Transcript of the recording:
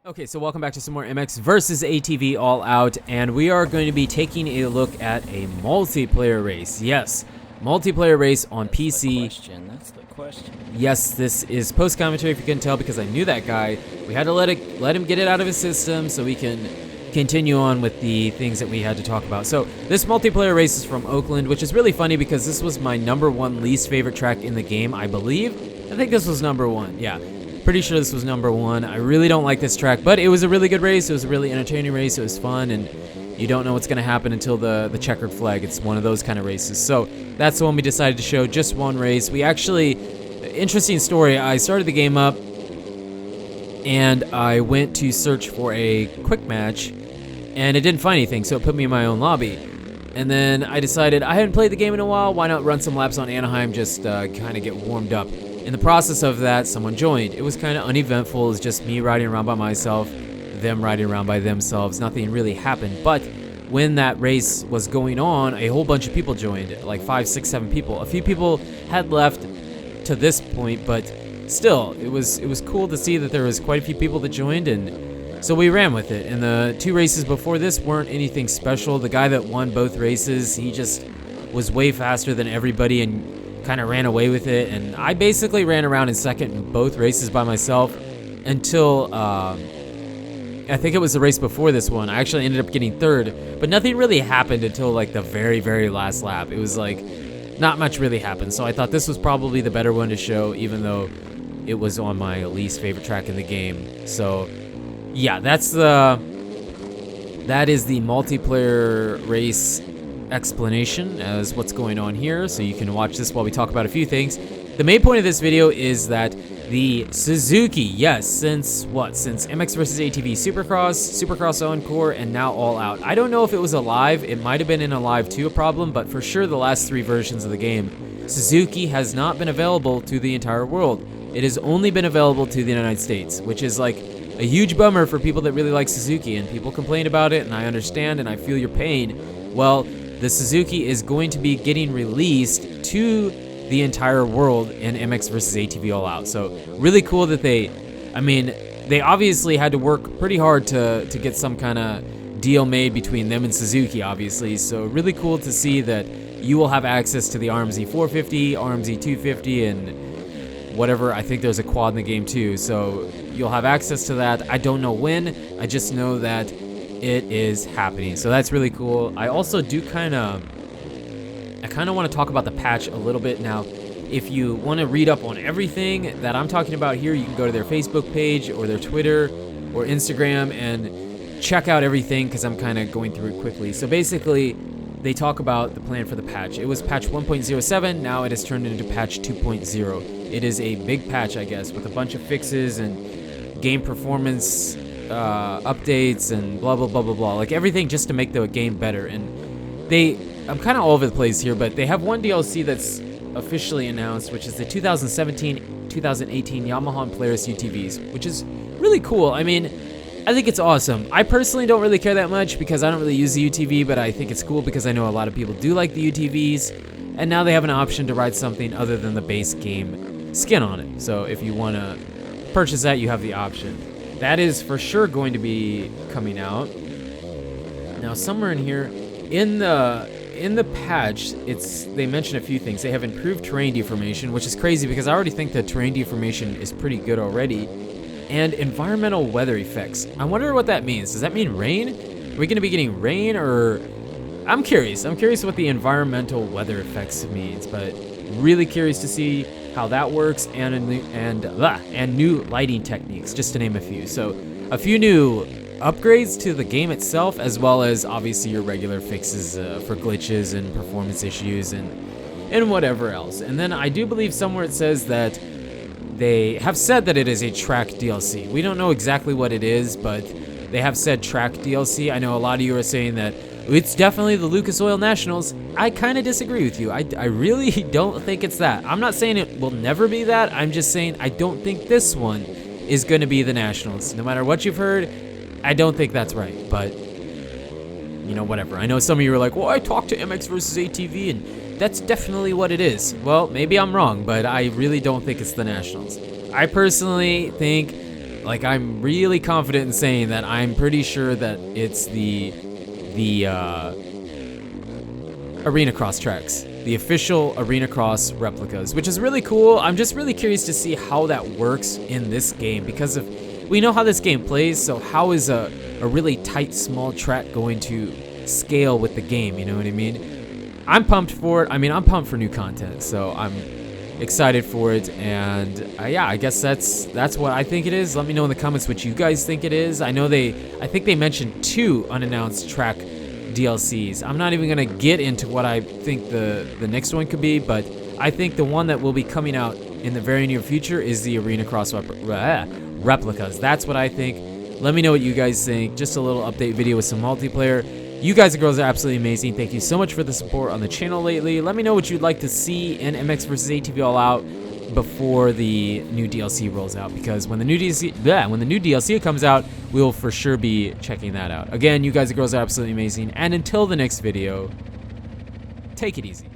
Okay, so welcome back to some more MX versus ATV All Out, and we are going to be taking a look at a multiplayer race. Yes, multiplayer race on PC. That's the question. Yes, this is post-commentary if you couldn't tell, because I knew that guy. We had to let him get it out of his system so we can continue on with the things that we had to talk about. So this multiplayer race is from Oakland, which is really funny because this was my #1 least favorite track in the game, I believe. I think this was #1, yeah. Pretty sure this was #1. I really don't like this track, but it was a really good race. It was a really entertaining race. It was fun, and you don't know what's going to happen until the checkered flag. It's one of those kind of races. So that's the one we decided to show, just one race. We actually, interesting story, I started the game up, and I went to search for a quick match, and it didn't find anything, so it put me in my own lobby. And then I decided I hadn't played the game in a while. Why not run some laps on Anaheim, just kind of get warmed up. In the process of that, someone joined. It was kind of uneventful. It was just me riding around by myself, them riding around by themselves. Nothing really happened. But when that race was going on, a whole bunch of people joined, like 5, 6, 7 people. A few people had left to this point, but still, it was cool to see that there was quite a few people that joined, and so we ran with it. And the 2 races before this weren't anything special. The guy that won both races, he just was way faster than everybody and kind of ran away with it, and I basically ran around in second in both races by myself until I think it was the race before this one. I actually ended up getting third, but nothing really happened until like the very, very last lap. It was like not much really happened, so I thought this was probably the better one to show, even though it was on my least favorite track in the game. So yeah, that is the multiplayer race explanation as what's going on here, so you can watch this while we talk about a few things. The main point of this video is that the Suzuki, yes, since MX vs ATV Supercross Encore, and now All Out. I don't know if it was a live, it might have been in a live 2 a problem, but for sure the last 3 versions of the game, Suzuki has not been available to the entire world. It has only been available to the United States, which is like a huge bummer for people that really like Suzuki, and people complain about it, and I understand and I feel your pain. Well, the Suzuki is going to be getting released to the entire world in MX vs ATV All Out. So really cool that they obviously had to work pretty hard to get some kind of deal made between them and Suzuki, obviously. So really cool to see that you will have access to the RMZ 450, RMZ 250, and whatever. I think there's a quad in the game too. So you'll have access to that. I don't know when. I just know that it is happening, so that's really cool. I also do kind of want to talk about the patch a little bit now. If you want to read up on everything that I'm talking about here, you can go to their Facebook page or their Twitter or Instagram and check out everything, because I'm kind of going through it quickly. So basically, they talk about the plan for the patch. It was patch 1.07, now it has turned into patch 2.0. It is a big patch, I guess, with a bunch of fixes and game performance updates and blah blah blah blah blah, like everything just to make the game better. And I'm kind of all over the place here, but they have one DLC that's officially announced, which is the 2017-2018 Yamaha and Polaris UTVs, which is really cool. I mean, I think it's awesome. I personally don't really care that much because I don't really use the UTV, but I think it's cool because I know a lot of people do like the UTVs, and now they have an option to ride something other than the base game skin on it. So if you want to purchase that, you have the option. That is for sure going to be coming out. Now, somewhere in here, in the patch, they mention a few things. They have improved terrain deformation, which is crazy because I already think the terrain deformation is pretty good already. And environmental weather effects. I wonder what that means. Does that mean rain? Are we going to be getting rain, or... I'm curious what the environmental weather effects means, but really curious to see how that works, and new lighting techniques, just to name a few. So a few new upgrades to the game itself, as well as obviously your regular fixes for glitches and performance issues and whatever else. And then I do believe somewhere it says that they have said that it is a track DLC. We don't know exactly what it is, but they have said track DLC. I know a lot of you are saying that it's definitely the Lucas Oil Nationals. I kind of disagree with you. I really don't think it's that. I'm not saying it will never be that. I'm just saying I don't think this one is going to be the Nationals. No matter what you've heard, I don't think that's right. But, you know, whatever. I know some of you are like, well, I talked to MX vs ATV, and that's definitely what it is. Well, maybe I'm wrong, but I really don't think it's the Nationals. I personally think Like, I'm really confident in saying that I'm pretty sure that it's the Arena Cross tracks, the official Arena Cross replicas, which is really cool. I'm just really curious to see how that works in this game, because we know how this game plays, so how is a really tight, small track going to scale with the game, you know what I mean? I'm pumped for it. I mean, I'm pumped for new content, so I'm excited for it, and yeah, I guess that's what I think it is. Let me know in the comments what you guys think it is. I think they mentioned 2 unannounced track DLCs. I'm not even gonna get into what I think the next one could be, but I think the one that will be coming out in the very near future is the Arena Cross replicas. That's what I think. Let me know what you guys think. Just a little update video with some multiplayer. You guys and girls are absolutely amazing. Thank you so much for the support on the channel lately. Let me know what you'd like to see in MX vs ATV All Out before the new DLC rolls out, because when the new DLC comes out, we'll for sure be checking that out. Again, you guys and girls are absolutely amazing, and until the next video, take it easy.